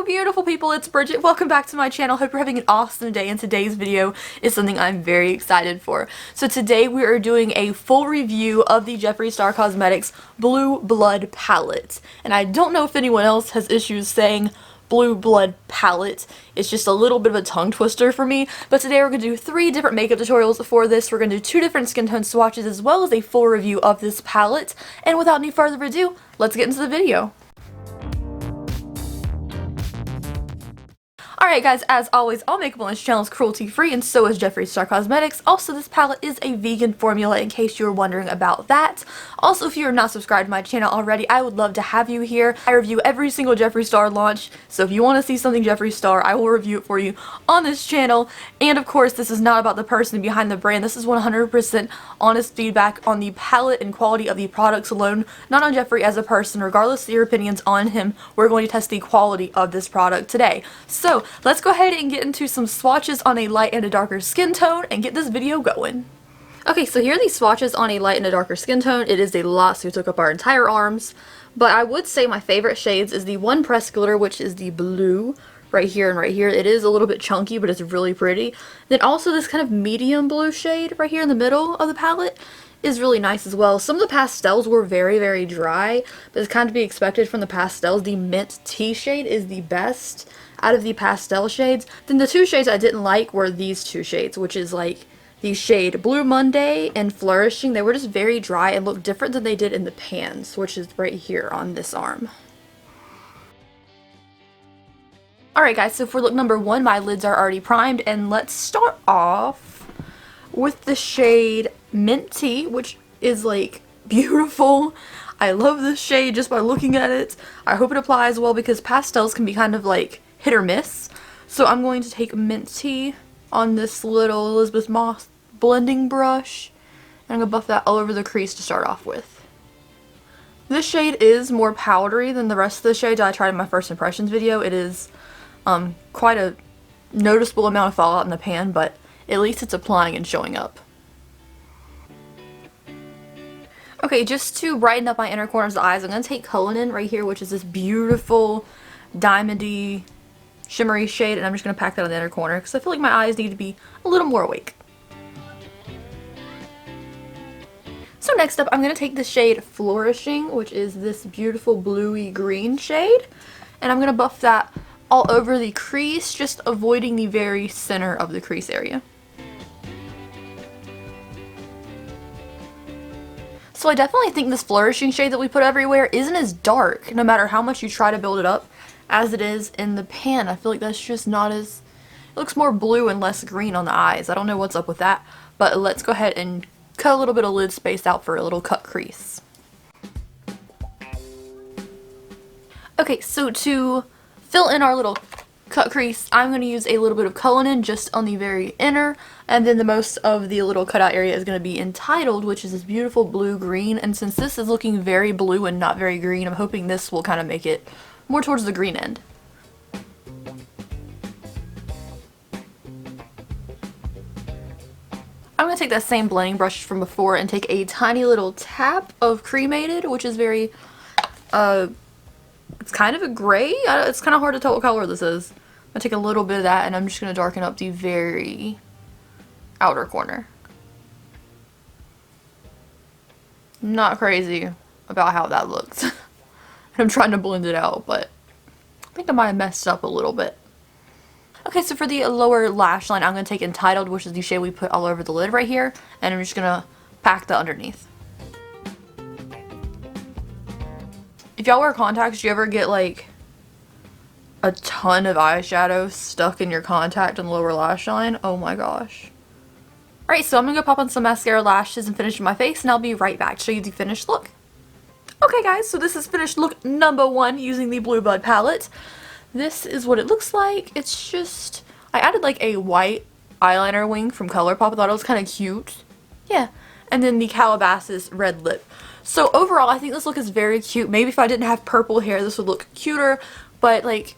beautiful people, it's Bridget. Welcome back to my channel. Hope you're having an awesome day, and today's video is something I'm very excited for. So today we are doing a full review of the Jeffree Star Cosmetics Blue Blood palette. And I don't know if anyone else has issues saying Blue Blood palette. It's just a little bit of a tongue twister for me. But today we're going to do 3 different makeup tutorials for this. We're going to do 2 different skin tone swatches as well as a full review of this palette. And without any further ado, let's get into the video. Alright guys, as always, all makeup on this channel is cruelty free, and so is Jeffree Star Cosmetics. Also, this palette is a vegan formula in case you were wondering about that. Also, if you are not subscribed to my channel already, I would love to have you here. I review every single Jeffree Star launch, so if you want to see something Jeffree Star, I will review it for you on this channel. And of course, this is not about the person behind the brand. This is 100% honest feedback on the palette and quality of the products alone, not on Jeffree as a person. Regardless of your opinions on him, we're going to test the quality of this product today. So, let's go ahead and get into some swatches on a light and a darker skin tone and get this video going. Okay, so here are these swatches on a light and a darker skin tone. It is a lot, so we took up our entire arms. But I would say my favorite shades is the One Press Glitter, which is the blue right here and right here. It is a little bit chunky, but it's really pretty. Then also this kind of medium blue shade right here in the middle of the palette is really nice as well. Some of the pastels were very, very dry, but it's kind of to be expected from the pastels. The Mint Tea shade is the best out of the pastel shades. Then the 2 shades I didn't like were these 2 shades, which is like the shade Blue Monday and Flourishing. They were just very dry and looked different than they did in the pans, which is right here on this arm. Alright guys, so for look number 1, my lids are already primed, and let's start off with the shade Mint Tea, which is like beautiful. I love this shade just by looking at it. I hope it applies well because pastels can be kind of like hit or miss. So I'm going to take Mint Tea on this little Elizabeth Moss blending brush, and I'm going to buff that all over the crease to start off with. This shade is more powdery than the rest of the shades I tried in my first impressions video. It is quite a noticeable amount of fallout in the pan, but at least it's applying and showing up. Okay, just to brighten up my inner corners of the eyes, I'm going to take Cullinan right here, which is this beautiful diamondy shimmery shade, and I'm just going to pack that on the inner corner because I feel like my eyes need to be a little more awake. So next up, I'm going to take the shade Flourishing, which is this beautiful bluey green shade, and I'm going to buff that all over the crease, just avoiding the very center of the crease area. So I definitely think this Flourishing shade that we put everywhere isn't as dark, no matter how much you try to build it up, as it is in the pan. I feel like that's just not as... It looks more blue and less green on the eyes. I don't know what's up with that, but let's go ahead and cut a little bit of lid space out for a little cut crease. Okay, so to fill in our little cut crease, I'm going to use a little bit of Cullinan just on the very inner, and then the most of the little cutout area is going to be Entitled, which is this beautiful blue-green, and since this is looking very blue and not very green, I'm hoping this will kind of make it more towards the green end. I'm going to take that same blending brush from before and take a tiny little tap of Cremated, which is very, it's kind of a gray. It's kind of hard to tell what color this is. I'm going to take a little bit of that, and I'm just going to darken up the very outer corner. Not crazy about how that looks. I'm trying to blend it out, but I think I might have messed up a little bit. Okay, so for the lower lash line, I'm going to take Entitled, which is the shade we put all over the lid right here, and I'm just going to pack that underneath. If y'all wear contacts, do you ever get like a ton of eyeshadow stuck in your contact on the lower lash line? Oh my gosh. Alright, so I'm going to go pop on some mascara lashes and finish my face, and I'll be right back to show you the finished look. Okay guys, so this is finished look number 1 using the Blue Blood palette. This is what it looks like. It's just, I added like a white eyeliner wing from ColourPop. I thought it was kind of cute. Yeah. And then the Calabasas red lip. So overall, I think this look is very cute. Maybe if I didn't have purple hair, this would look cuter. But like,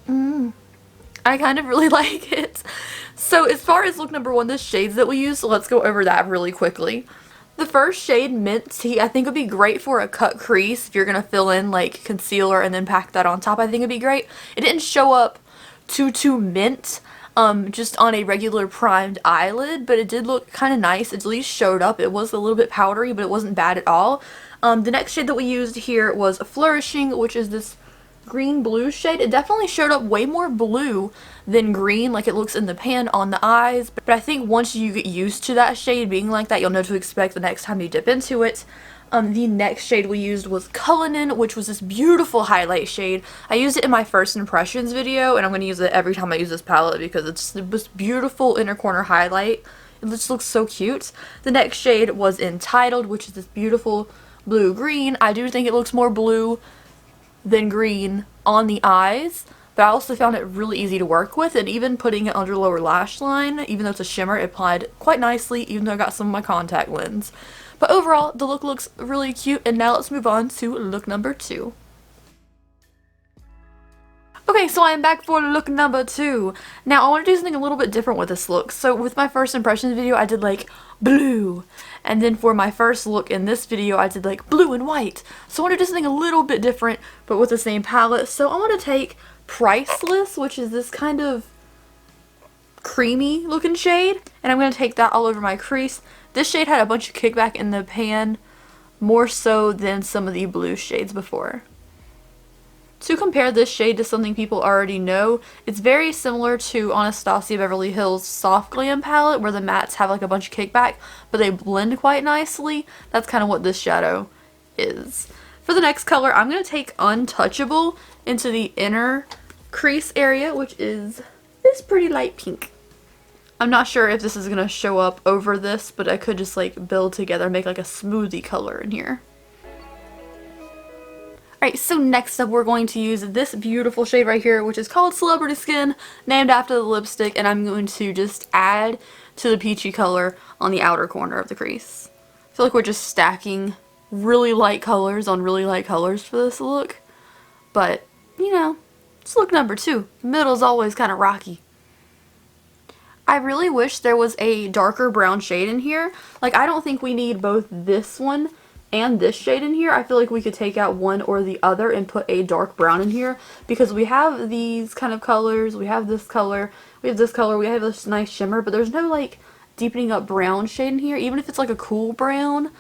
I kind of really like it. So as far as look number 1, the shades that we use, so let's go over that really quickly. The The first shade, Mint Tea, I think would be great for a cut crease if you're going to fill in like concealer and then pack that on top. I think it'd be great. It didn't show up too mint, just on a regular primed eyelid, but it did look kind of nice. It at least showed up. It was a little bit powdery, but it wasn't bad at all. The next shade that we used here was Flourishing, which is this green blue shade. It definitely showed up way more blue than green like it looks in the pan on the eyes, but I think once you get used to that shade being like that, you'll know to expect the next time you dip into it. The next shade we used was Cullinan, which was this beautiful highlight shade. I used it in my first impressions video, and I'm going to use it every time I use this palette because it's this beautiful inner corner highlight. It just looks so cute. The next shade was Entitled, which is this beautiful blue-green. I do think it looks more blue than green on the eyes, but I also found it really easy to work with, and even putting it under lower lash line, even though it's a shimmer, it applied quite nicely, even though I got some of my contact lens. But overall, the look looks really cute, and now let's move on to look number 2. Okay, so I am back for look number 2. Now, I want to do something a little bit different with this look. So with my first impressions video, I did like blue. And then for my first look in this video, I did like blue and white. So I want to do something a little bit different, but with the same palette. So I want to take Priceless, which is this kind of creamy looking shade, and I'm going to take that all over my crease. This shade had a bunch of kickback in the pan, more so than some of the blue shades before. To compare this shade to something people already know, it's very similar to Anastasia Beverly Hills Soft Glam palette, where the mattes have like a bunch of kickback, but they blend quite nicely. That's kind of what this shadow is. For the next color, I'm going to take Untouchable into the inner crease area, which is this pretty light pink. I'm not sure if this is going to show up over this, but I could just like build together, make like a smoothie color in here. Alright, so next up we're going to use this beautiful shade right here, which is called Celebrity Skin, named after the lipstick, and I'm going to just add to the peachy color on the outer corner of the crease. I feel like we're just stacking really light colors on really light colors for this look, but, you know, it's look number 2. The middle's always kind of rocky. I really wish there was a darker brown shade in here. Like, I don't think we need both this one and this shade in here. I feel like we could take out one or the other and put a dark brown in here, because we have these kind of colors, we have this color, we have this color, we have this nice shimmer, but there's no like deepening up brown shade in here, even if it's like a cool brown.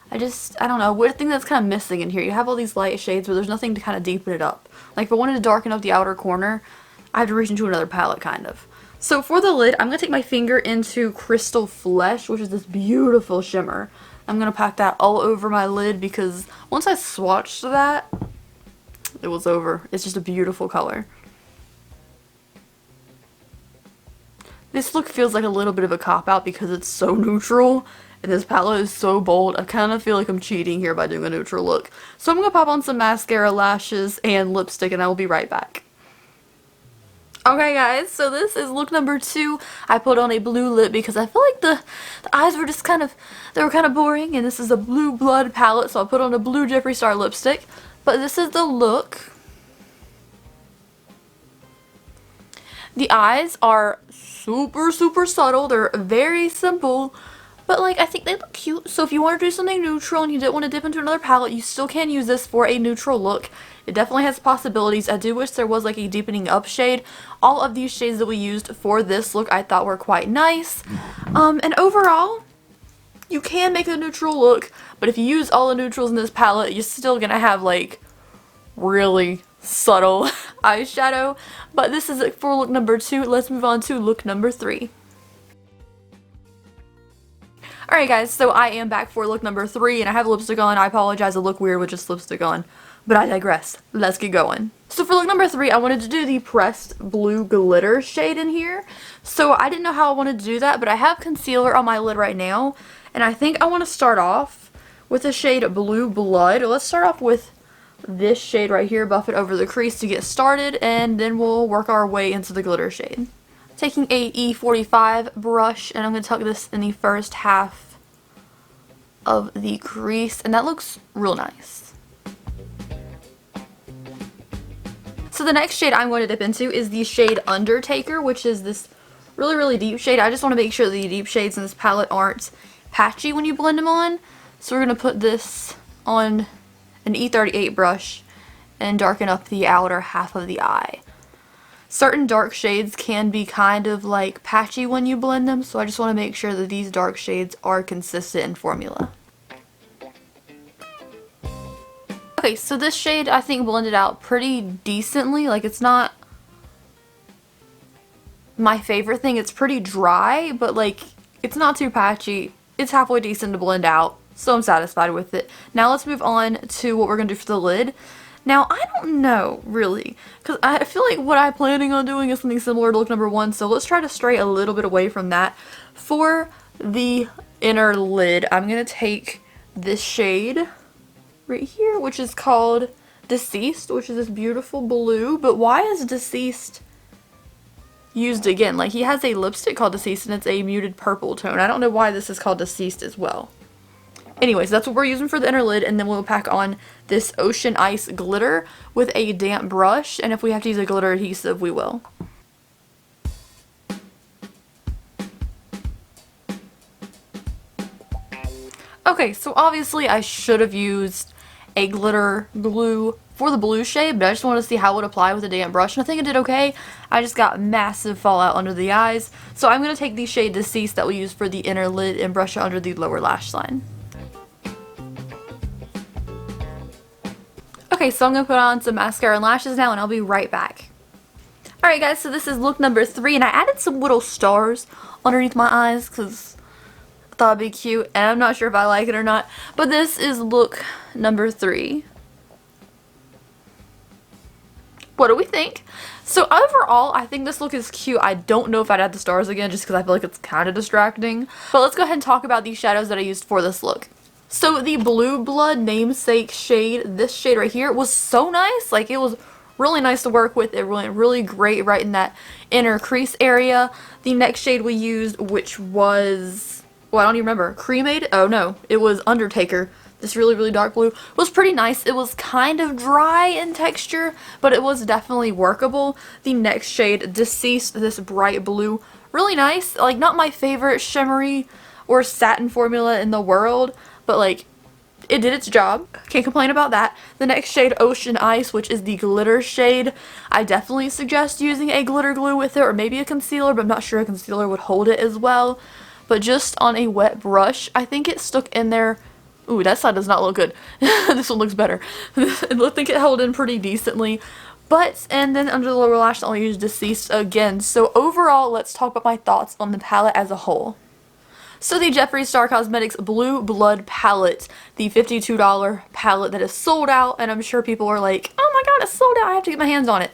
I don't know, what I think that's kind of missing in here. You have all these light shades, but there's nothing to kind of deepen it up. Like if I wanted to darken up the outer corner, I have to reach into another palette kind of. So for the lid, I'm going to take my finger into Crystal Flesh, which is this beautiful shimmer. I'm going to pack that all over my lid because once I swatched that, it was over. It's just a beautiful color. This look feels like a little bit of a cop-out because it's so neutral, and this palette is so bold. I kind of feel like I'm cheating here by doing a neutral look. So I'm going to pop on some mascara, lashes, and lipstick, and I will be right back. Okay guys, so this is look number 2. I put on a blue lip because I feel like the eyes were just kind of boring, and this is a blue blood palette, so I put on a blue Jeffree Star lipstick. But this is the look. The eyes are super subtle. They're very simple, but like I think they look cute. So if you want to do something neutral and you didn't want to dip into another palette, you still can use this for a neutral look. It definitely has possibilities. I do wish there was like a deepening up shade. All of these shades that we used for this look I thought were quite nice. And overall, you can make a neutral look, but if you use all the neutrals in this palette, you're still gonna have like really subtle eyeshadow. But this is it for look number 2. Let's move on to look number 3. Alright guys, so I am back for look number 3, and I have lipstick on. I apologize, I look weird with just lipstick on, but I digress. Let's get going. So for look number 3, I wanted to do the pressed blue glitter shade in here. So I didn't know how I wanted to do that, but I have concealer on my lid right now, and I think I want to start off with the shade Blue Blood. Let's start off with this shade right here, buff it over the crease to get started, and then we'll work our way into the glitter shade. Taking a E45 brush, and I'm going to tuck this in the first half of the crease, and that looks real nice. So the next shade I'm going to dip into is the shade Undertaker, which is this really deep shade. I just want to make sure the deep shades in this palette aren't patchy when you blend them on. So we're going to put this on an E38 brush and darken up the outer half of the eye. Certain dark shades can be kind of like patchy when you blend them, so I just want to make sure that these dark shades are consistent in formula. Okay, so this shade I think blended out pretty decently. Like, it's not my favorite thing. It's pretty dry, but like, it's not too patchy. It's halfway decent to blend out, so I'm satisfied with it. Now let's move on to what we're going to do for the lid. Now, I don't know, really, because I feel like what I'm planning on doing is something similar to look number 1, so let's try to stray a little bit away from that. For the inner lid, I'm going to take this shade right here, which is called Deceased, which is this beautiful blue. But why is Deceased used again? Like, he has a lipstick called Deceased, and it's a muted purple tone. I don't know why this is called Deceased as well. Anyways, that's what we're using for the inner lid, and then we'll pack on this Ocean Ice glitter with a damp brush, and if we have to use a glitter adhesive, we will. Okay, so obviously I should have used a glitter glue for the blue shade, but I just wanted to see how it would apply with a damp brush, and I think it did okay. I just got massive fallout under the eyes, so I'm going to take the shade Deceased that we use for the inner lid and brush it under the lower lash line. Okay, so I'm going to put on some mascara and lashes now, and I'll be right back. Alright guys, so this is look number 3, and I added some little stars underneath my eyes because I thought it'd be cute, and I'm not sure if I like it or not, but this is look number 3. What do we think? So overall, I think this look is cute. I don't know if I'd add the stars again just because I feel like it's kind of distracting, but let's go ahead and talk about these shadows that I used for this look. So the Blue Blood Namesake shade, this shade right here, was so nice. Like, it was really nice to work with. It went really great right in that inner crease area. The next shade we used, which was, well, I don't even remember, Cremated? Oh no, it was Undertaker. This really, really dark blue was pretty nice. It was kind of dry in texture, but it was definitely workable. The next shade, Deceased, this bright blue, really nice. Like, not my favorite shimmery or satin formula in the world, but like, it did its job. Can't complain about that. The next shade, Ocean Ice, which is the glitter shade. I definitely suggest using a glitter glue with it, or maybe a concealer, but I'm not sure a concealer would hold it as well. But just on a wet brush, I think it stuck in there. Ooh, that side does not look good. This one looks better. I think it held in pretty decently. But, and then under the lower lash, I'll use Deceased again. So overall, let's talk about my thoughts on the palette as a whole. So the Jeffree Star Cosmetics Blue Blood palette, the $52 palette that is sold out, and I'm sure people are like, oh my god, it's sold out, I have to get my hands on it.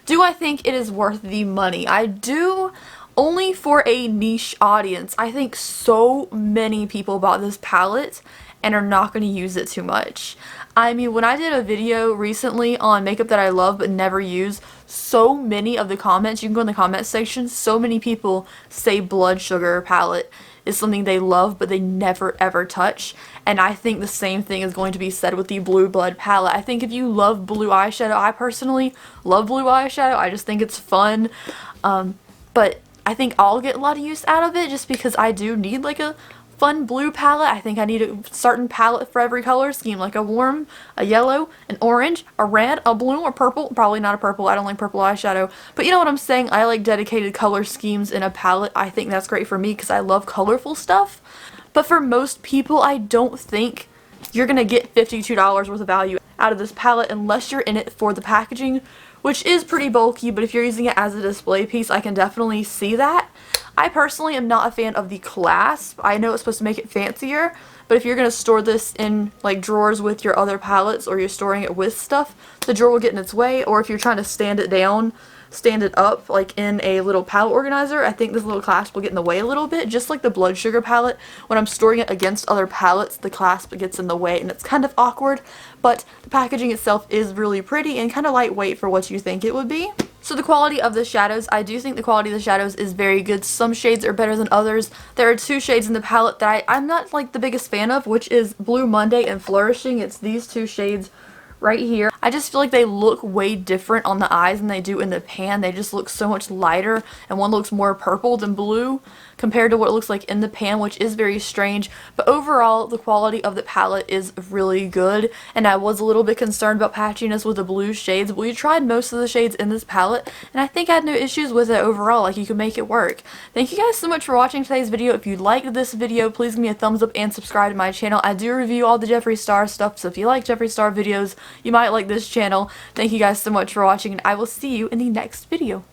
Do I think it is worth the money? I do, only for a niche audience. I think so many people bought this palette and are not going to use it too much. I mean, when I did a video recently on makeup that I love but never use, so many of the comments, you can go in the comment section, so many people say Blood Sugar palette is something they love but they never ever touch, and I think the same thing is going to be said with the Blue Blood palette. I think if you love blue eyeshadow, I personally love blue eyeshadow, I just think it's fun, but I think I'll get a lot of use out of it just because I do need like a fun blue palette. I think I need a certain palette for every color scheme, like a warm, a yellow, an orange, a red, a blue, or purple. Probably not a purple, I don't like purple eyeshadow, but you know what I'm saying, I like dedicated color schemes in a palette. I think that's great for me because I love colorful stuff, but for most people, I don't think you're gonna get $52 worth of value out of this palette unless you're in it for the packaging, which is pretty bulky, but if you're using it as a display piece, I can definitely see that. I personally am not a fan of the clasp. I know it's supposed to make it fancier, but if you're going to store this in like drawers with your other palettes, or you're storing it with stuff, the drawer will get in its way, or if you're trying to stand it down, stand it up like in a little palette organizer, I think this little clasp will get in the way a little bit, just like the Blood Sugar palette. When I'm storing it against other palettes, the clasp gets in the way and it's kind of awkward, but the packaging itself is really pretty and kind of lightweight for what you think it would be. So the quality of the shadows, I do think the quality of the shadows is very good. Some shades are better than others. There are two shades in the palette that I'm not like the biggest fan of, which is Blue Monday and Flourishing. It's these two shades right here. I just feel like they look way different on the eyes than they do in the pan. They just look so much lighter, and one looks more purple than blue compared to what it looks like in the pan, which is very strange. But overall, the quality of the palette is really good, and I was a little bit concerned about patchiness with the blue shades, but we tried most of the shades in this palette, and I think I had no issues with it overall. Like, you can make it work. Thank you guys so much for watching today's video. If you liked this video, please give me a thumbs up and subscribe to my channel. I do review all the Jeffree Star stuff, so if you like Jeffree Star videos, you might like this channel. Thank you guys so much for watching, and I will see you in the next video.